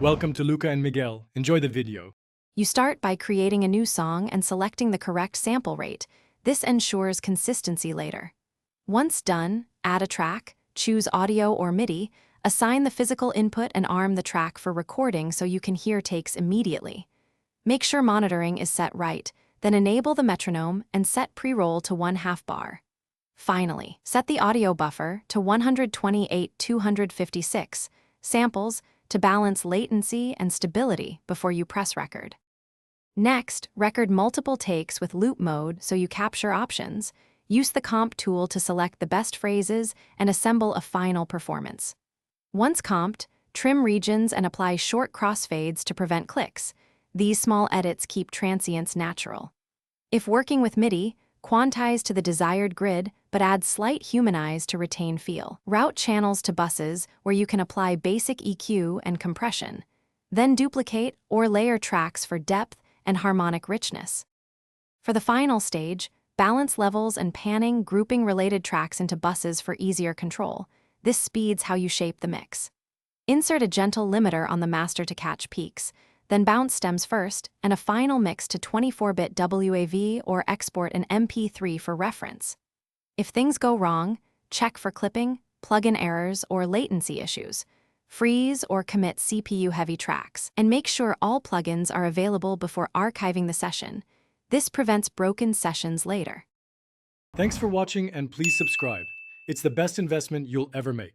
Welcome to Luca and Miguel. Enjoy the video. You start by creating a new song and selecting the correct sample rate. This ensures consistency later. Once done, add a track, choose audio or MIDI, assign the physical input and arm the track for recording so you can hear takes immediately. Make sure monitoring is set right, then enable the metronome and set pre-roll to 1/2 bar. Finally, set the audio buffer to 128/256 samples to balance latency and stability before you press record. Next, record multiple takes with loop mode so you capture options. Use the comp tool to select the best phrases and assemble a final performance. Once comped, trim regions and apply short crossfades to prevent clicks. These small edits keep transients natural. If working with MIDI, quantize to the desired grid, but add slight humanize to retain feel. Route channels to buses where you can apply basic EQ and compression. Then duplicate or layer tracks for depth and harmonic richness. For the final stage, balance levels and panning grouping related tracks into buses for easier control. This speeds how you shape the mix. Insert a gentle limiter on the master to catch peaks, then bounce stems first, and a final mix to 24-bit WAV or export an MP3 for reference. If things go wrong, check for clipping, plugin errors, or latency issues. Freeze or commit CPU-heavy tracks, and make sure all plugins are available before archiving the session. This prevents broken sessions later. Thanks for watching and please subscribe. It's the best investment you'll ever make.